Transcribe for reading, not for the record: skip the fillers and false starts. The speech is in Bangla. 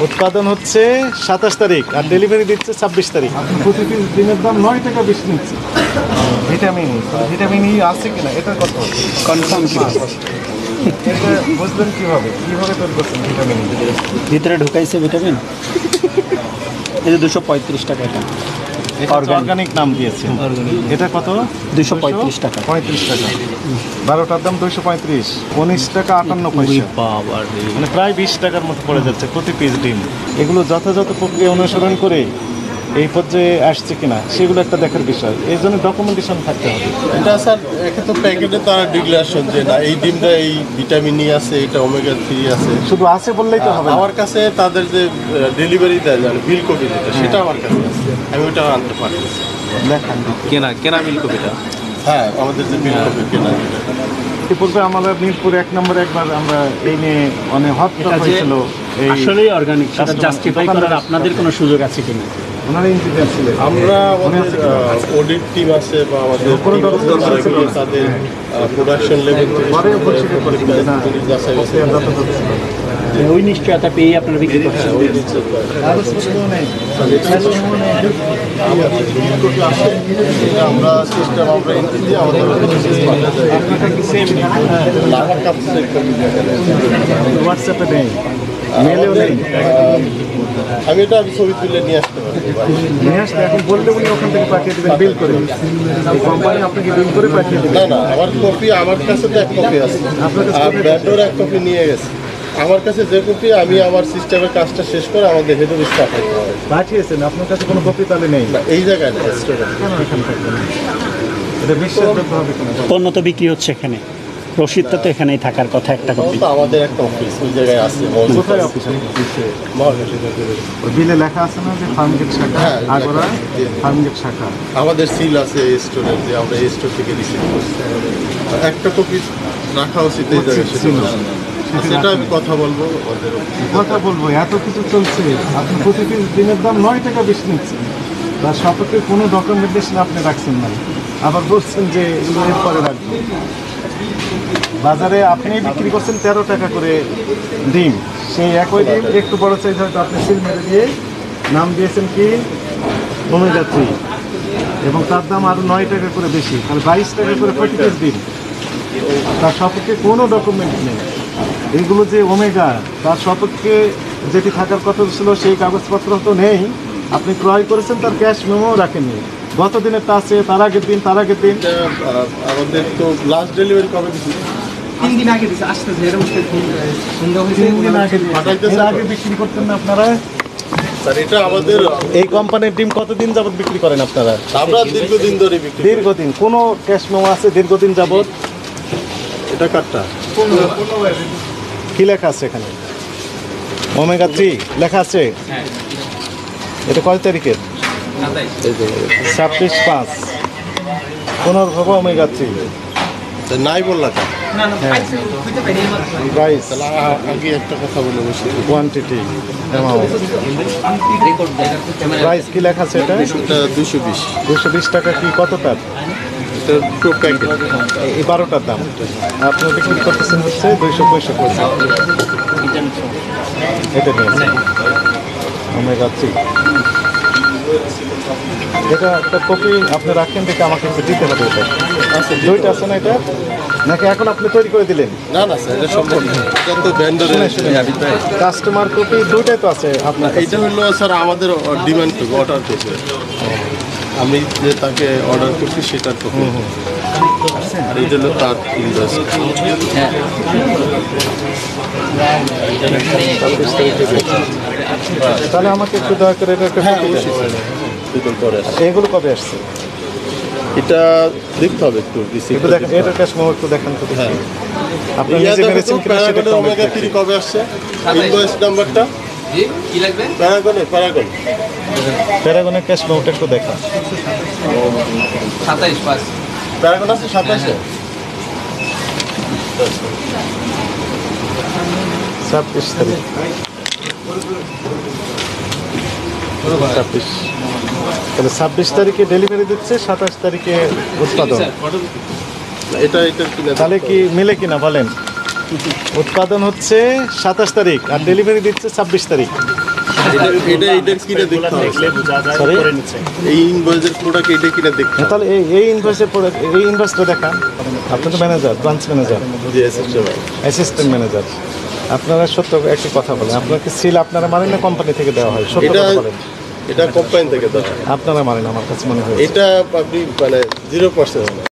উৎপাদন হচ্ছে 27 তারিখ আর ডেলিভারি দিচ্ছে 26 তারিখ। প্রতি পিস ডিমের দাম 9 টাকা বেশি নিচ্ছে। ভিটামিন ই আছে কিনা এটা কত কনফার্ম কি এটা বুঝবেন কিভাবে তৈরি করছেন ভিটামিন ই? ভিতরে ঢুকাইছে ভিটামিন। এই যে 235 টাকা এটা অর্গানিক নাম দিয়েছে। এটা কত? 235 টাকা। 35 টাকা। 12টার দাম 235, 19 টাকা 58 পয়সা। মানে প্রায় 20 টাকার মতো পড়ে যাচ্ছে প্রতি পিস ডিম। এগুলো যথাযথ প্রক্রিয়া অনুসরণ করে এই পর্যায়ে আসছে কিনা সেগুলো একটা দেখার বিষয়। এই জন্য ডকুমেন্টেশন থাকতে হবে। এটা স্যার একে তো প্যাকেটে তারা ডিক্লারেশন যে না এই ডিমটা এই ভিটামিন ই আছে, এটা ওমেগা 3 আছে। শুধু আছে বললেই তো হবে না। আমার কাছে তাদের যে ডেলিভারি দেয় মানে বিল কপি যেটা সেটা আমার কাছে আছে, আমি ওটা আনতে পারি। দেখান কেনা বিল কপিটা। হ্যাঁ, আমাদের যে বিল কপি কেনা যেটা। পূর্বে আমরা মিরপুর 1 নম্বরে একবার আমরা এই নিয়ে অনেক হত্যা হয়েছিল। আসলেই অর্গানিক সেটা জাস্টিফাই করার আপনাদের কোনো সুযোগ আছে কিনা? ওনারা ইঞ্জিনিয়ার ছিলেন। আমরা আমাদের অডিট টিম আছে বা আমাদের তাদের প্রোডাকশন লেভেল ওই নিশ্চয়তা পেয়ে আপনারা বিক্রি করছেন। আমরা সিস্টেম আমরা এন্ট্রি দিয়ে আমাদের হোয়াটসঅ্যাপে নেই, মেলেও নেই। আমি এটা ছবি তুলে নিয়ে আসতে পারি। নিয়ে আসতে এখন বললে উনি ওখান থেকে পাঠিয়ে দেবেন বিল করে। এই কোম্পানি আপনাকে বিল করে পাঠিয়ে দেবে। না আমার কপি আমার কাছে তো 1 কপি আছে, আর ব্র্যান্ডের 1 কপি নিয়ে গেছে। আমার কাছে যে কপি আমি আমার সিস্টেমের কাজটা শেষ করে আমাদের হেড অফিস পাঠিয়েছেন। আপনার কাছে কোনো কপি তাহলে নেই? না, এই জায়গায় না। কেন এখানে থাকবে না? এটা বিশ্বাসযোগ্য হবে কিনা? পণ্য তো বিক্রি হচ্ছে এখানে, রসিদটা তো এখানেই থাকার কথা একটা কপি। আমাদের একটা অফিস ওই জায়গায় আছে। কোথায় অফিস? বিলে লেখা আছে না যে ফার্মগেট শাখা, আগরা ফার্মগেট শাখা। আমাদের সিল আছে এই স্টোরের, যে আমরা এই স্টোর থেকে রিসিভ করছি। একটা কপি রাখা উচিত এই জায়গায়, সেটা আমি কথা বলবো। এত কিছু চলছে, আপনি প্রতি পিস ডিমের দাম 9 টাকা বেশি নিচ্ছেন। তার সপক্ষে কোনো ডকুমেন্টেশন আপনি রাখছেন না, আবার বলছেন যে এগুলো এরপরে রাখবেন। বাজারে আপনি বিক্রি করছেন 13 টাকা করে ডিম, সেই একই ডিম একটু বড় সাইজ হয়তো আপনি সিল মেরে দিয়ে নাম দিয়েছেন কি ওমেগা 3, এবং তার দাম আরও 9 টাকা করে বেশি, তাহলে 22 টাকা করে প্রতি পিস ডিম। তার সপক্ষে কোনো ডকুমেন্ট নেই। এগুলো যে ওমেগা, তার সপক্ষে যেটি থাকার কথা ছিল সেই কাগজপত্র তো নেই। আপনি ক্রয় করেছেন, তার ক্যাশ মেমো রাখেননি। গত দিনের তা আছে, তার আগের দিন। আমাদের তো লাস্ট ডেলিভারি কবে দিচ্ছি? 3 দিন আগে দিচ্ছে। আসতে আগে বিক্রি করতেন না আপনারা? স্যার এটা আমাদের এই কোম্পানির ডিম কতদিন যাবত বিক্রি করেন আপনারা? আমরা দীর্ঘদিন ধরে বিক্রি করি। দীর্ঘদিন। কোনো ক্যাশ মেমো আছে দীর্ঘদিন যাবত? এটা কাটটা কি লেখা আছে এখানে? ওমেগা 3 লেখা আছে। এটা কয় তারিখের? 26/5। 15 ওমেগা 3 নাই বললা কেন? প্রাইস, আগে একটা কথা বলে বসি। কোয়ান্টিটি, অ্যামাউন্ট, প্রাইস কি লেখা আছে? এটা 220 220 টাকা। কি কতটার? এটা টু প্যাকেট। এই 12টার দাম আপনি বিক্রি করতেছেন হচ্ছে 265। এটা নিয়ে ওমেগা 3। এটা একটা কপি আপনি রাখেন, দেখে আমাকে একটু দিতে হবে। এটা আছে, 2টা আছে না এটা, নাকি এখন আপনি তৈরি করে দিলেন? না স্যার, এটা সম্ভব না। এটা তো ভেন্ডরের কাস্টমার কপি 2টাই তো আছে আপনার। এইটা হলো স্যার আমাদের ডিমান্ড কপি, অর্ডার কপি। আমি যে তাকে অর্ডার করছি সেটার কপি, আর এটা হলো তার ইনভয়েস। তাহলে আমাকে একটু দয়া করে এটা একটা কপি দেন। এগুলো কবে আসছে এটা দেখতে হবে একটু। একটু দেখেন, এটা ক্যাশ মেমো একটু দেখান তো। হ্যাঁ, আপনি নিজে মেরেছেন কিনা সেটা একটু ওমেগা 3 কবে আসছে? ইনভয়েস নাম্বারটা কি লাগবে? প্যারাগনের ক্যাশ মেমোটা একটু দেখান। 27/5 প্যারাগন আছে 27-এ। 26 তারিখ। 26, তাহলে 26 তারিখে ডেলিভারি দিচ্ছে, 27 তারিখে উৎপাদন। এটা তাহলে কি মিলে কিনা বলেন? উৎপাদন হচ্ছে 27 তারিখ আর ডেলিভারি দিচ্ছে 26 তারিখ। এটা কিনে দেখতে হবে সরি এই ইনভয়েসের প্রোডাক্ট এটা কিনে দেখতে হবে তাহলে এই ইনভয়েসের পরে এই ইনভয়েসটা দেখান। আপনি তো ম্যানেজার, ব্রাঞ্চ ম্যানেজার, যে এসএসএম অ্যাসিস্ট্যান্ট ম্যানেজার। আপনারা সত্য একটি কথা বলেন, আপনাকে সিল আপনারা মানেন না কোম্পানি থেকে দেওয়া হয়? সত্য এটা কথা বলেন। এটা কোম্পানি থেকে দেওয়া হয়। আপনারা মানেন আমার কাছে মনে হয়। এটা আপনি মানে 0%